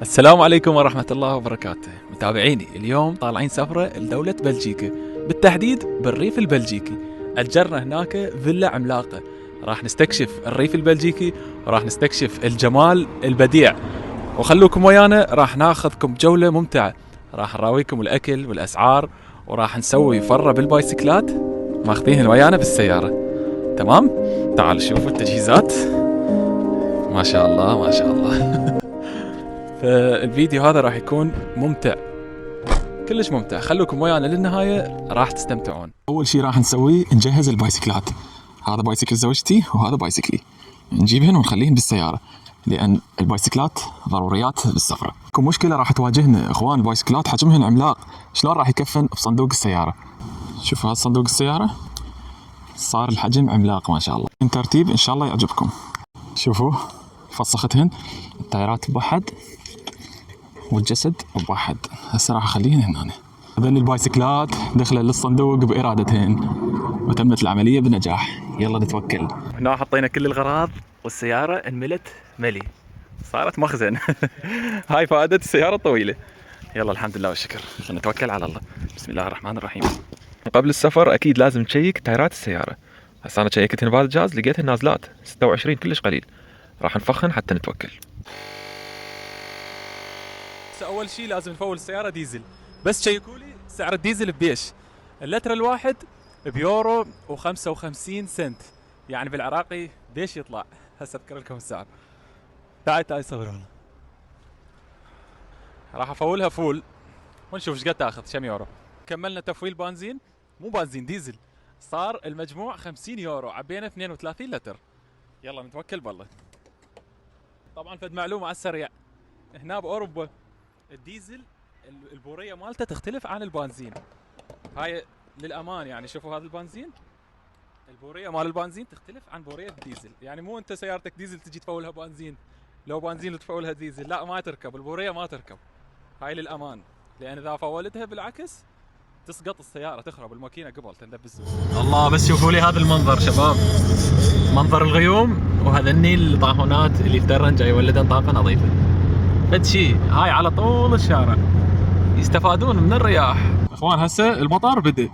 السلام عليكم ورحمة الله وبركاته. متابعيني اليوم طالعين سفرة لدولة بلجيكا، بالتحديد بالريف البلجيكي. أجرنا هناك فيلا عملاقة، راح نستكشف الريف البلجيكي وراح نستكشف الجمال البديع. وخلوكم ويانا، راح ناخذكم جولة ممتعة، راح نراويكم الأكل والأسعار، وراح نسوي فرة بالبايسكلات ماخذينهن ويانا بالسيارة. تمام؟ تعالوا شوفوا التجهيزات. ما شاء الله ما شاء الله. فالفيديو هذا راح يكون ممتع، كلش ممتع. خلوكم ويانا للنهاية، راح تستمتعون. اول شيء راح نسويه نجهز البايسكلات. هذا بايسكل زوجتي وهذا بايسكلي، نجيبهن ونخليهن بالسياره لان البايسكلات ضروريات بالسفره. اكو مشكله راح تواجهنا اخوان، البايسكلات حجمهن عملاق، شلون راح يكفن بصندوق السياره؟ شوفوا هذا صندوق السياره، صار الحجم عملاق ما شاء الله. من ترتيب ان شاء الله يعجبكم. شوفوا فسختهن، التايرات بواحد والجسد بواحد. هسه راح اخليهن هنا. هذول البايسكلات دخلوا للصندوق بارادتهن وتمت العمليه بنجاح. يلا نتوكل. هنا حطينا كل الغراض والسيارة انملت ملي، صارت مخزن. هاي فائدة السيارة الطويلة. يلا الحمد لله والشكر، نتوكل على الله. بسم الله الرحمن الرحيم. قبل السفر اكيد لازم تشيك تايرات السيارة. هسه انا شيكتهن بهذا الجهاز، لقيتهن نازلات 26، كلش قليل. راح نفخن حتى نتوكل. اول شيء لازم نفول السياره ديزل. بس شيكوا لي سعر الديزل ببيش. اللتر الواحد بيورو و55 سنت، يعني بالعراقي بيش يطلع. هسه اذكر لكم السعر. تعال صورون. راح افولها فول ونشوف ايش قد تاخذ، كم يورو. كملنا تفويل بنزين، مو بنزين ديزل، صار المجموع 50 يورو. عبينا 32 لتر. يلا نتوكل بالله. طبعا فد معلومه على السريع، هنا باوروبا الديزل البوريه مالته تختلف عن البنزين. هاي للامان يعني. شوفوا هذا البنزين، البوريه مال البنزين تختلف عن بوريه الديزل. يعني مو انت سيارتك ديزل تجي تفولها بنزين، لو بنزين تفولها ديزل، لا ما تركب البوريه، ما تركب. هاي للامان، لان اذا فولتها بالعكس تسقط السياره، تخرب الماكينه قبل تندب الزوج. الله، بس شوفوا لي هذا المنظر شباب، منظر الغيوم، وهذا النيل الطاحونات اللي يفترن جاي يولدن طاقه نظيفه. فد شي هاي على طول الشارع يستفادون من الرياح. اخوان هسه المطر بدا،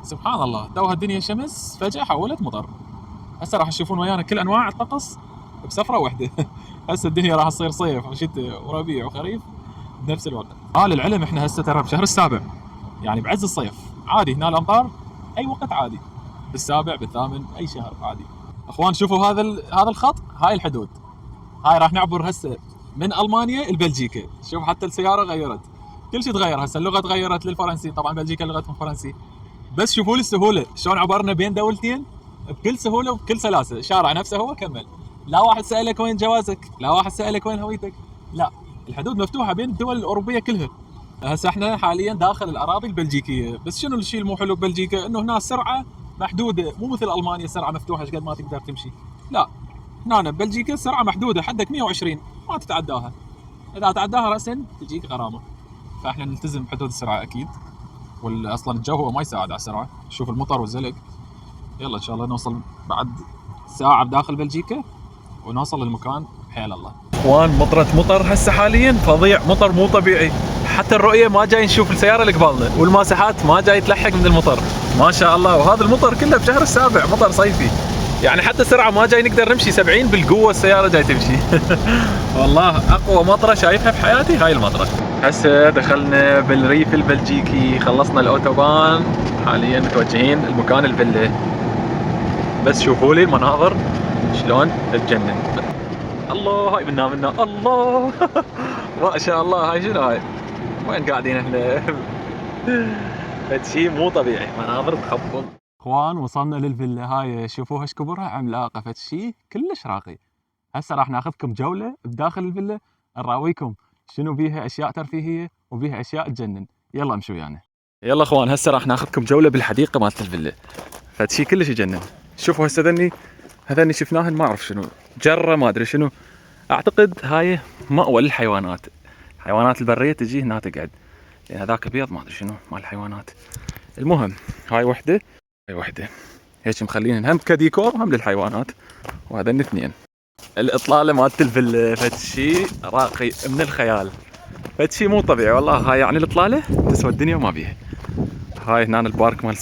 سبحان الله، توها الدنيا شمس فجاه حولت مطر. هسه راح تشوفون ويانا كل انواع الطقس بسفره واحده. هسه الدنيا راح تصير صيف وشتاء وربيع وخريف بنفس الوقت. للعلم احنا هسه ترى بشهر السابع، يعني بعز الصيف عادي. هنا الامطار اي وقت عادي، بالسابع بالثامن اي شهر عادي. اخوان شوفوا هذا الخط، هاي الحدود. هاي راح نعبر هسه من المانيا لبلجيكا. شوف حتى السياره غيرت، كل شيء تغير. هسه اللغه تغيرت للفرنسي، طبعا بلجيكا لغتهم فرنسي. بس شوفوا لي السهوله، شلون عبرنا بين دولتين بكل سهوله وبكل سلاسه. شارع نفسه هو كمل، لا واحد سالك وين جوازك، لا واحد سالك وين هويتك، لا، الحدود مفتوحه بين الدول الاوروبيه كلها. هسه احنا حاليا داخل الاراضي البلجيكيه. بس شنو الشيء المو حلو ببلجيكا؟ انه هنا السرعه محدوده، مو مثل المانيا السرعه مفتوحه ايش قد ما تقدر تمشي. لا، هنا ببلجيكا السرعه محدوده، حدك 120 ما تتعداها، اذا تعداها راسا تجيك غرامه. فاحنا نلتزم بحدود السرعه اكيد. واصلا الجو هو ما يساعد على السرعه، شوف المطر والزلق. يلا ان شاء الله نوصل بعد ساعه بداخل بلجيكا ونوصل للمكان بحيل الله. اخوان مطرة مطر هسه حاليا فظيع، مطر مو طبيعي. حتى الرؤيه ما جاي نشوف السياره اللي قبالنا، والماسحات ما جاي تلحق من المطر ما شاء الله. وهذا المطر كله بشهر السابع، مطر صيفي يعني. حتى سرعه ما جاي نقدر نمشي 70 بالقوه، السياره جاي تمشي. والله اقوى مطره شايفها في حياتي هاي المطره. هسه دخلنا بالريف البلجيكي، خلصنا الاوتوبان، حاليا متوجهين المكان الفيلا. بس شوفوا لي المناظر شلون تجنن. الله، هاي منا الله. ما شاء الله. هاي شنو هاي؟ وين قاعدين احنا؟ فد شيء مو طبيعي، مناظر تخبل. اخوان وصلنا للفيلا هاي، شوفوها ايش كبرها، عملاقه، فد شيء كلش راقي. هسه راح ناخذكم جوله بداخل الفيلا، نراويكم شنو بيها اشياء ترفيهيه وبيها اشياء تجنن. يلا امشوا ويانا. يلا اخوان هسه راح ناخذكم جوله بالحديقه مالت الفيلا. فد شيء كلش يجنن. شوفوا هسه هذني شفناهن، ما اعرف شنو، جره ما ادري شنو. اعتقد هاي مأوى للحيوانات، الحيوانات البريه تجي هنا تقعد، لان هذاك ابيض ما ادري شنو مال الحيوانات. المهم هاي وحده، هاي وحده هيك مخلينهن هم كديكور وهم للحيوانات. وهذن اثنين. الاطلاله مالت الفيلا فد شيء راقي من الخيال. فشي مو طبيعي والله. هاي يعني الاطلاله تسوى الدنيا وما بيها. هاي هنا البارك مال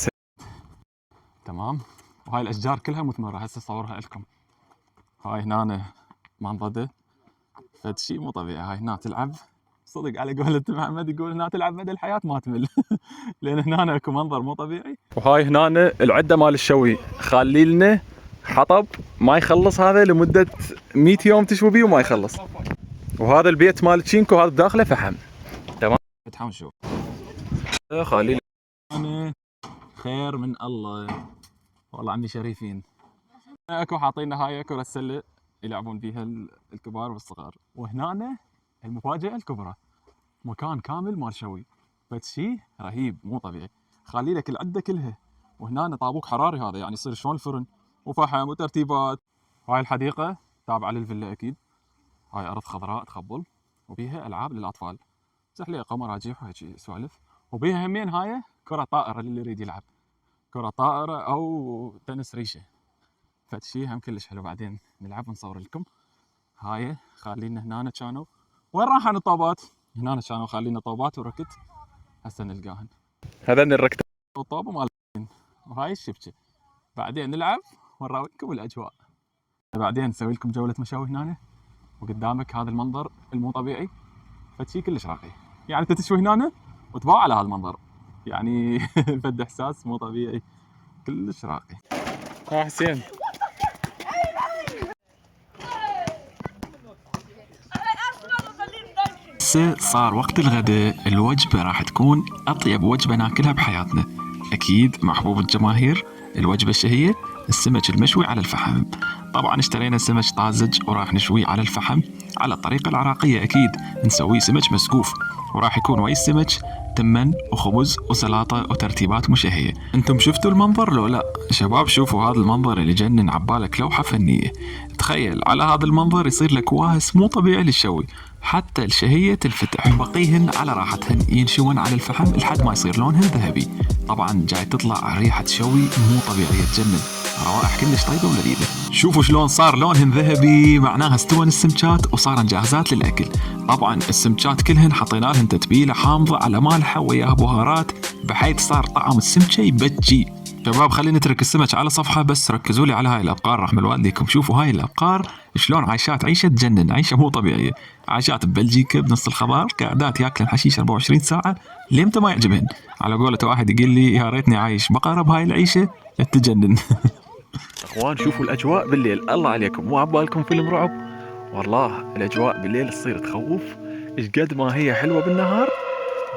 تمام. وهاي الاشجار كلها مثمره، هسه اصورها لكم. هاي هنا منضده، فشي مو طبيعي. هاي هنا تلعب صدق على قولة محمد، يقول هنا تلعب مدى الحياه ما تمل. لان هنا اكو منظر مو طبيعي. وهاي هنا العده مال الشوي، خالي لنا حطب ما يخلص هذا لمده 100 يوم تشوي بيه وما يخلص. وهذا البيت مال تشينكو، هذا بداخله فحم. تمام. فتحوا نشوف. خالي انا خير من الله والله، عمي شريفين. اكو حاطين هاي كرة السلة يلعبون بيها الكبار والصغار. وهنا المفاجأة الكبرى، مكان كامل مال شوي، بس شي رهيب مو طبيعي. خلي لك العدة كلها. وهنا طابوق حراري، هذا يعني يصير شلون الفرن وفحم وترتيبات. هاي الحديقة تابعة للفيلا اكيد. هاي ارض خضراء تخبل، وبيها العاب للاطفال، زحليقة مراجيح وهيجي سوالف. وبيها همين هاي كرة طائرة للي يريد يلعب، كرة طائرة او تنس ريشة. فد شي هم كلش حلو. بعدين نلعب ونصور لكم. هاي خالينا هنا كانوا، وين راحن الطوبات؟ هنا كانوا خالينا طوبات وركت، هسه نلقاهن. هذين الركت والطوب ومالين. وهاي الشبكة. بعدين نلعب ونراويكم الاجواء. بعدين نسوي لكم جولة مشاوي هنا. وقدامك هذا المنظر المو طبيعي، فد شي كلش راقي. يعني انت تشوي هنا وتباع على هذا المنظر، يعني فد احساس مو طبيعي كلش راقي. ها حسين، هسه صار وقت الغداء. الوجبة راح تكون أطيب وجبة ناكلها بحياتنا، أكيد محبوب الجماهير. الوجبة الشهية السمك المشوي على الفحم. طبعا اشترينا سمك طازج وراح نشويه على الفحم على الطريقة العراقية أكيد. نسويه سمك مسقوف، وراح يكون ويا السمك تمن وخبز وسلطة وترتيبات مشهية. انتم شفتوا المنظر لو لا؟ شباب شوفوا هذا المنظر اللي جنن، عبالك لوحة فنية. تخيل على هذا المنظر يصير لك واهس مو طبيعي للشوي، حتى الشهية تنفتح. بقيهن على راحتهن ينشون على الفحم لحد ما يصير لونهن ذهبي. طبعا جاي تطلع ريحة شوي مو طبيعية تجنن، روائح كلش طيبة ولذيذة. شوفوا شلون صار لونهن ذهبي، معناها استوى السمكات وصارن جاهزات للأكل. طبعا السمكات كلهن حطينا لهن تتبيلة حامضة على مالحة وياها بهارات، بحيث صار طعم السمكة يبجي. شباب خلينا نترك السمك على صفحة، بس ركزوا لي على هاي الأبقار رحم الوالديكم. شوفوا هاي الأبقار شلون عايشات عيشة تجنن، عيشة مو طبيعية. عايشات ببلجيكا بنص الخضار، قاعدات ياكلن حشيش 24 ساعة لمتى ما يعجبهن. على قولة واحد يقول لي يا ريتني عايش بقرة بهاي العيشة تجنن. اخوان شوفوا الاجواء بالليل، الله عليكم مو عبالكم فيلم رعب؟ والله الاجواء بالليل تصير تخوف. ايش قد ما هي حلوه بالنهار،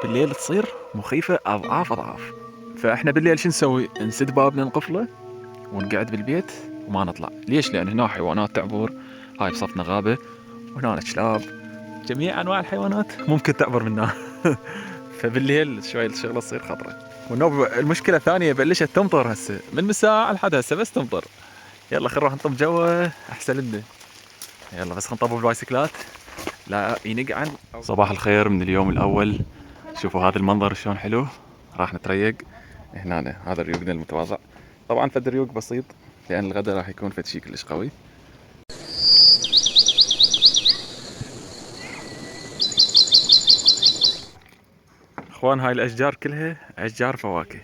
بالليل تصير مخيفه اضعاف اضعاف. فاحنا بالليل شو نسوي؟ نسد بابنا نقفله ونقعد بالبيت وما نطلع. ليش؟ لان هنا حيوانات تعبر. هاي بصفنا غابه، وهنا كلاب، جميع انواع الحيوانات ممكن تعبر منا. فبالليل شوي الشغله تصير خطره. والنوب المشكله الثانيه بلشت تمطر هسه من مساء لحد هسه بس تمطر. يلا خل نروح نطب جوه احسن لنا. يلا بس خل نطب بالبايسكلات لا ينق عن. صباح الخير من اليوم الاول. شوفوا هذا المنظر شلون حلو. راح نتريق هنا. هذا ريوقنا المتواضع. طبعا فد ريوق بسيط لان الغداء راح يكون فد شي كلش قوي. اخوان هاي الاشجار كلها اشجار فواكه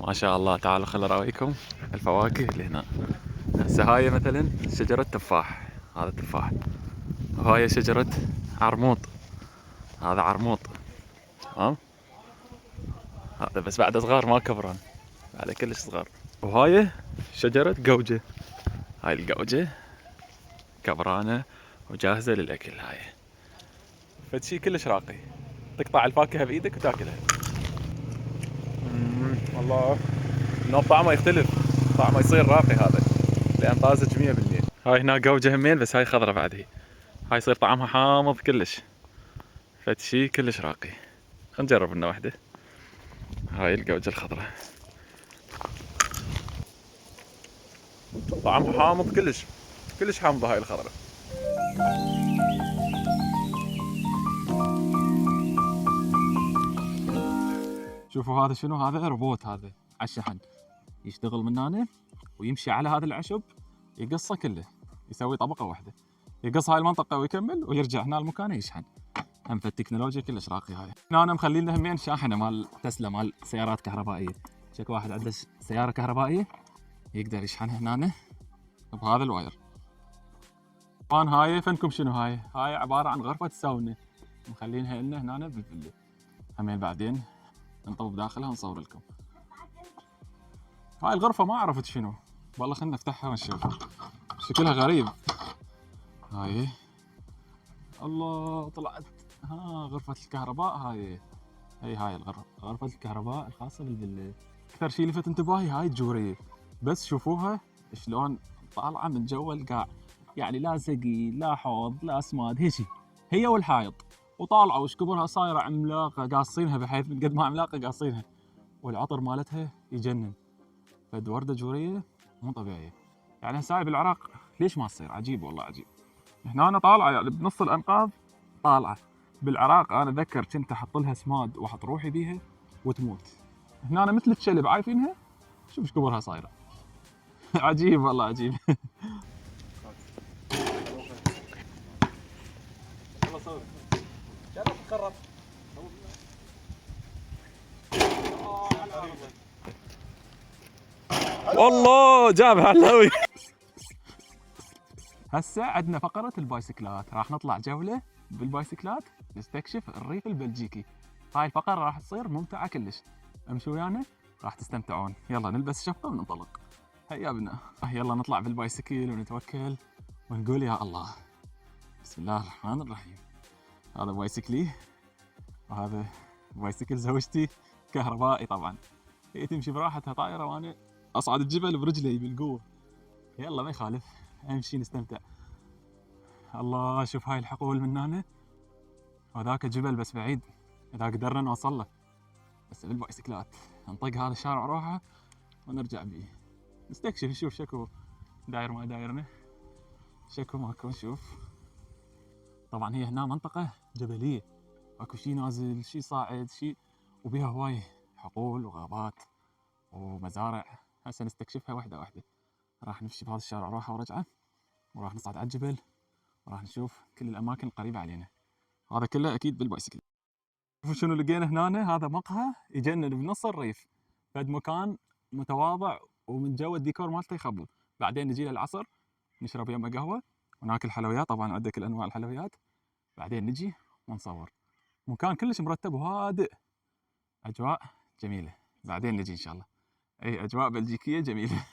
ما شاء الله. تعالوا خل اراويكم الفواكه اللي هنا. هسه هاي مثلا شجرة تفاح، هذا تفاح. وهاي شجرة عرموط، هذا عرموط. تمام. هذا بس بعد صغار ما كبران، بعد كلش صغار. وهاي شجرة قوجة، هاي القوجة كبرانة وجاهزة للأكل. هاي فد شي كلش راقي، تقطع الفاكهة بإيدك وتاكلها. والله النوب طعمه يختلف، طعمه يصير راقي هذا لأن طازج 100%. هاي هنا قوجة همين بس هاي خضرة بعد. هاي يصير طعمها حامض كلش، فد شي كلش راقي. خل نجرب لنا واحدة. هاي القوجة الخضراء طعمها حامض كلش، كلش حامضة هاي الخضراء. شوفوا هذا شنو؟ هذا روبوت، هذا على الشحن يشتغل من هنا ويمشي على هذا العشب يقصه كله، يسوي طبقة واحدة، يقص هاي المنطقة ويكمل ويرجع هنا لمكانه يشحن. هم التكنولوجيا كلش راقيه هاي. هنا انا مخلي لنا همين شاحنه مال تسلا مال سيارات كهربائيه. شكو واحد عنده سياره كهربائيه يقدر يشحنها هنا بهذا الواير. طبعا هاي فنكم شنو هاي عباره عن غرفه ساونا مخلينها لنا هنا بالفيلا. همين بعدين نطوف داخلها ونصور لكم. هاي الغرفه ما عرفت شنو والله، خلنا نفتحها ونشوف. شكلها غريب. هاي الله طلعت غرفة الكهرباء. هاي الغرفة، غرفة الكهرباء الخاصة بالفيلا. أكثر شيء لفت انتباهي هاي الجورية، بس شوفوها شلون طالعة من جوا القاع، يعني لا سقي لا حوض لا اسماد هيجي، هي والحائط وطالعة وش كبرها صايرة عملاقة، قاصينها بحيث من قد ما عملاقة قاصينها، والعطر مالتها يجنن. فد وردة جورية مو طبيعية. يعني هسه بالعراق ليش ما تصير؟ عجيب والله عجيب. هنا أنا طالعة يعني بنص الأنقاض طالعة. بالعراق أنا أتذكر كنت أحط لها سماد وأحط روحي بيها وتموت. هنا أنا مثل الشلب عايفينها، شوف ايش كبرها صايرة. عجيب والله عجيب. والله جابها علاوي. هسه عندنا فقرة البايسكلات، راح نطلع جولة بالبايسكلات نستكشف الريف البلجيكي. هاي الفقرة راح تصير ممتعة كلش، امشوا ويانا راح تستمتعون. يلا نلبس شفطة وننطلق. هيا بنا، يلا نطلع بالبايسكل ونتوكل ونقول يا الله. بسم الله الرحمن الرحيم. هذا بايسكلي وهذا بايسكل زوجتي كهربائي طبعا. هي تمشي براحتها طايرة وانا اصعد الجبل برجلي بالقوة. يلا ما يخالف، امشي نستمتع. الله شوف هاي الحقول من هنا، وذاك الجبل بس بعيد اذا قدرنا نوصل له. بس بالبايسكلات نطق هذا الشارع روحه ونرجع بيه نستكشف نشوف شكو داير ما دايرنا، شكو ماكو نشوف. طبعا هي هنا منطقة جبلية، اكو شي نازل شي صاعد شي، وبيها هواي حقول وغابات ومزارع. هسه نستكشفها واحدة واحدة. راح نمشي بهذا الشارع روحه ورجعه، وراح نصعد على الجبل وراح نشوف كل الاماكن القريبة علينا. هذا كله اكيد بالبايسكل. شوفوا شنو لقينا هنا، هذا مقهى يجنن بنص الريف، فد مكان متواضع ومن جو الديكور مالته يخبل. بعدين نجي للعصر نشرب يمه قهوه وناكل حلويات، طبعا عندك كل انواع الحلويات. بعدين نجي ونصور. مكان كلش مرتب وهادئ، اجواء جميله. بعدين نجي ان شاء الله. اي اجواء بلجيكيه جميله.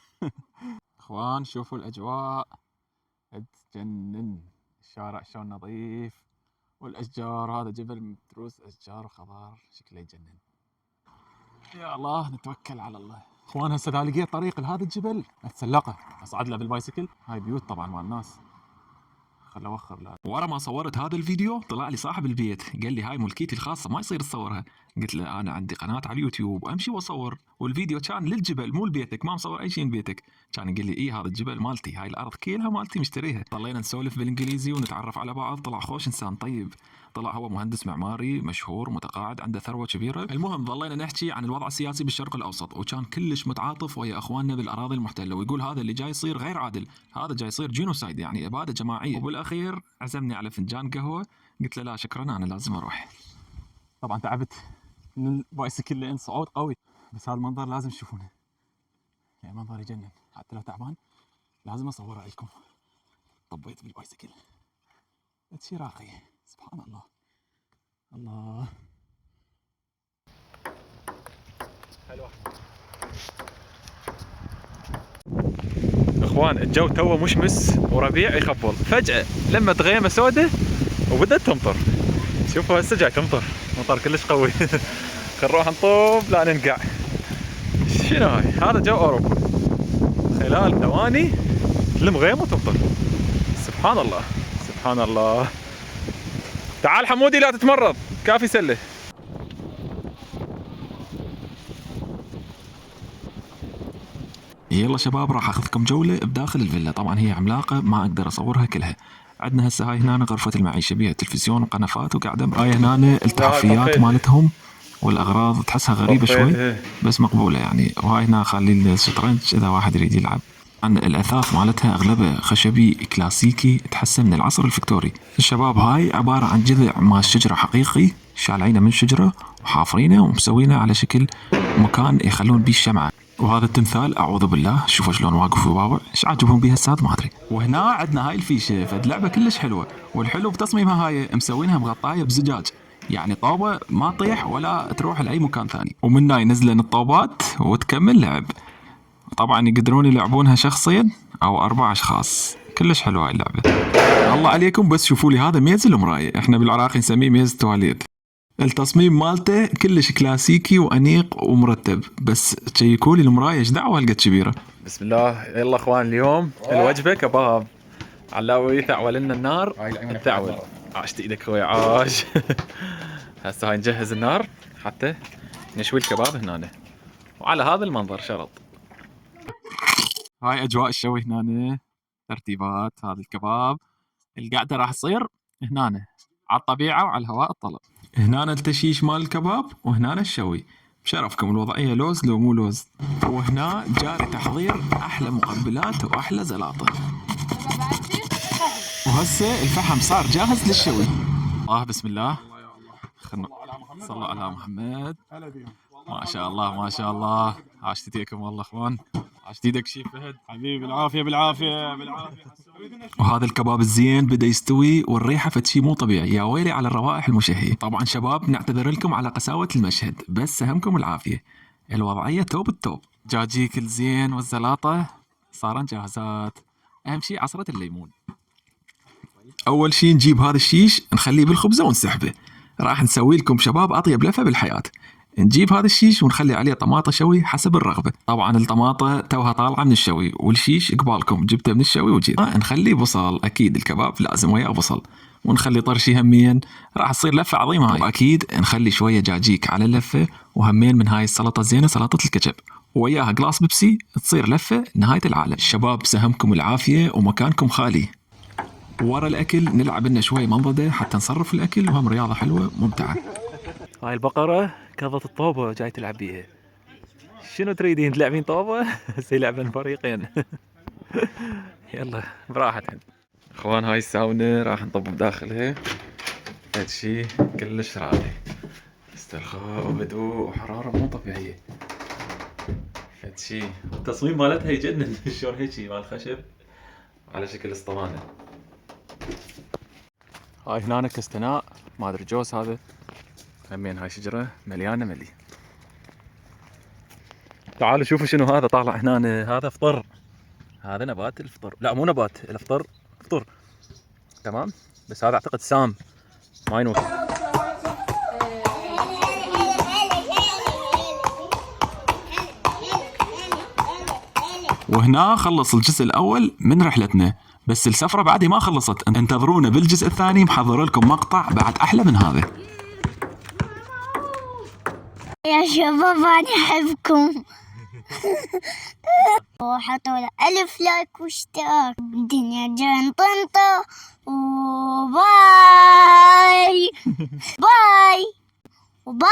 اخوان شوفوا الاجواء تجنن، الشارع شلون نظيف والاشجار، هذا جبل متروس اشجار وخضار شكله يجنن. يا الله نتوكل على الله. اخوان هسه اذا لقيت طريق لهذا الجبل اتسلقه اصعد له بالبايسكل. هاي بيوت طبعا مال الناس. خل اوخر له. ورا ما صورت هذا الفيديو طلع لي صاحب البيت قال لي هاي ملكيتي الخاصه ما يصير تصورها. قلت له انا عندي قناه على اليوتيوب وامشي واصور، والفيديو كان للجبل مو لبيتك، ما مصور اي شيء ببيتك. كان يقول لي ايه هذا الجبل مالتي، هاي الارض كلها مالتي مشتريها. ضلينا نسولف بالانجليزي ونتعرف على بعض. طلع خوش انسان طيب، طلع هو مهندس معماري مشهور متقاعد عنده ثروه كبيره. المهم ضلينا نحكي عن الوضع السياسي بالشرق الاوسط، وكان كلش متعاطف ويا اخواننا بالاراضي المحتله، ويقول هذا اللي جاي يصير غير عادل، هذا جاي يصير جينوسايد يعني اباده جماعيه. وبالاخير عزمني على فنجان قهوه، قلت له لا شكرا انا لازم اروح. طبعا تعبت من البايسكل لان صعود قوي، بس هذا المنظر لازم تشوفونه، يعني منظر يجنن. حتى لو تعبان لازم اصوره لكم. طبيت بالبايسكل شي راقي سبحان الله. الله حلوة. اخوان الجو توه مشمس وربيع يخبل، فجأة لما غيمة سودة وبدأت تمطر. شوفوا هسه جاي تمطر، مطر كلش قوي. خل نروح نطوب لا ننقع. شنو هاي؟ هذا جو اوروبا، خلال ثواني تلم غيمة وتمطر. سبحان الله سبحان الله. تعال حمودي لا تتمرض، كافي سله. يلا شباب راح اخذكم جوله بداخل الفيلا. طبعا هي عملاقه ما اقدر اصورها كلها. عندنا هسه هاي هنا غرفه المعيشه بيها تلفزيون وقنفات وقاعده. هاي هنا التحفيات مالتهم والاغراض تحسها غريبه شوي بس مقبوله يعني. وهاي هنا خلي الشطرنج اذا واحد يريد يلعب. عن الأثاث مالتها أغلبه خشبي كلاسيكي تحسن من العصر الفكتوري. الشباب هاي عبارة عن جذع مال شجرة حقيقي شالعينه من شجرة وحافرينه ومسوينه على شكل مكان يخلون بيه الشمعة. وهذا التمثال أعوذ بالله شوفوا شلون واقف ويبابع، ايش عاجبهم بيها الساد ما أدري. وهنا عندنا هاي الفيشة فد لعبة كلش حلوة، والحلو بتصميمها هاي مسوينها مغطاية بزجاج، يعني طوبة ما تطيح ولا تروح لأي مكان ثاني، ومنها ينزلن الطوبات وتكمل لعب. طبعا يقدرون يلعبونها شخصين او 4 اشخاص. كلش حلوه هاي اللعبه. الله عليكم بس شوفوا لي هذا ميز المرايه، احنا بالعراق نسميه ميز تواليت. التصميم مالته كلش كلاسيكي وانيق ومرتب، بس تشيكوا لي المرايه ايش دعوه هالقد كبيره. بسم الله. يلا اخوان اليوم الوجبه كباب. علاوي ثعول لنا النار. الثعول عاشت ايدك اخوي عاش. هسه هاي نجهز النار حتى نشوي الكباب هنا، وعلى هذا المنظر شرط. هاي اجواء الشوي هنا، ترتيبات هذا الكباب. القعده راح تصير هنا على الطبيعه وعلى الهواء الطلق. هنا التشيش مال الكباب وهنا الشوي. بشرفكم الوضعيه لوز لو مو لوز. وهنا جاري تحضير احلى مقبلات واحلى زلاطه. وهسه الفحم صار جاهز للشوي. بسم الله. صلوا على محمد. ما شاء الله ما شاء الله. عاشت ايديكم والله اخوان، عاشت ايدك شيف فهد حبيبي. العافيه بالعافيه بالعافيه. وهذا الكباب الزين بدا يستوي والريحه فتشي مو طبيعي، يا ويلي على الروائح المشهيه. طبعا شباب نعتذر لكم على قساوه المشهد، بس اهمكم العافيه. الوضعيه توب التوب. جاجيك الزين والزلاطه صارن جاهزات، اهم شي عصره الليمون. اول شي نجيب هذا الشيش نخليه بالخبزه ونسحبه. راح نسوي لكم شباب اطيب لفه بالحياه. نجيب هذا الشيش ونخلي عليه طماطه شوي حسب الرغبه. طبعا الطماطه توها طالعه من الشوي، والشيش قبالكم جبته من الشوي وجيت. نخلي بصل، اكيد الكباب لازم وياه بصل، ونخلي طرشي همين. راح تصير لفه عظيمه هاي. واكيد نخلي شويه جاجيك على اللفه، وهمين من هاي السلطه الزينه سلطه الكاتشب، وياها جلاس بيبسي، تصير لفه نهايه العالم. شباب سهمكم العافيه ومكانكم خالي. ورا الاكل نلعب لنا شوي منضده حتى نصرف الاكل، وهم رياضه حلوه ممتعه. هاي البقرة كظت الطوبة جاي تلعب بيها. شنو تريدين تلعبين طوبة؟ هسه يلعبن فريقين. يلا براحتهم. اخوان هاي الساونة راح نطب داخلها. هاد شي كلش راقي، استرخاء وهدوء وحرارة مو طبيعية. هاد شي التصميم مالتها يجنن. شلون هيجي مال خشب على شكل اسطوانة. هاي هنا كستناء ما ادري جوز هذا، همين هاي شجرة مليانة ملي. تعالوا شوفوا شنو هذا طالع هنا. هذا فطر، هذا نبات الفطر، لا مو نبات الفطر، فطر تمام، بس هذا اعتقد سام ما ينوكل. وهنا خلص الجزء الأول من رحلتنا، بس السفرة بعدي ما خلصت. انتظرونا بالجزء الثاني، محضر لكم مقطع بعد أحلى من هذا. يا شباب أنا أحبكم. وحطوا له 1000 لايك واشتراك. الدنيا جن طنطا. وباي باي وباي.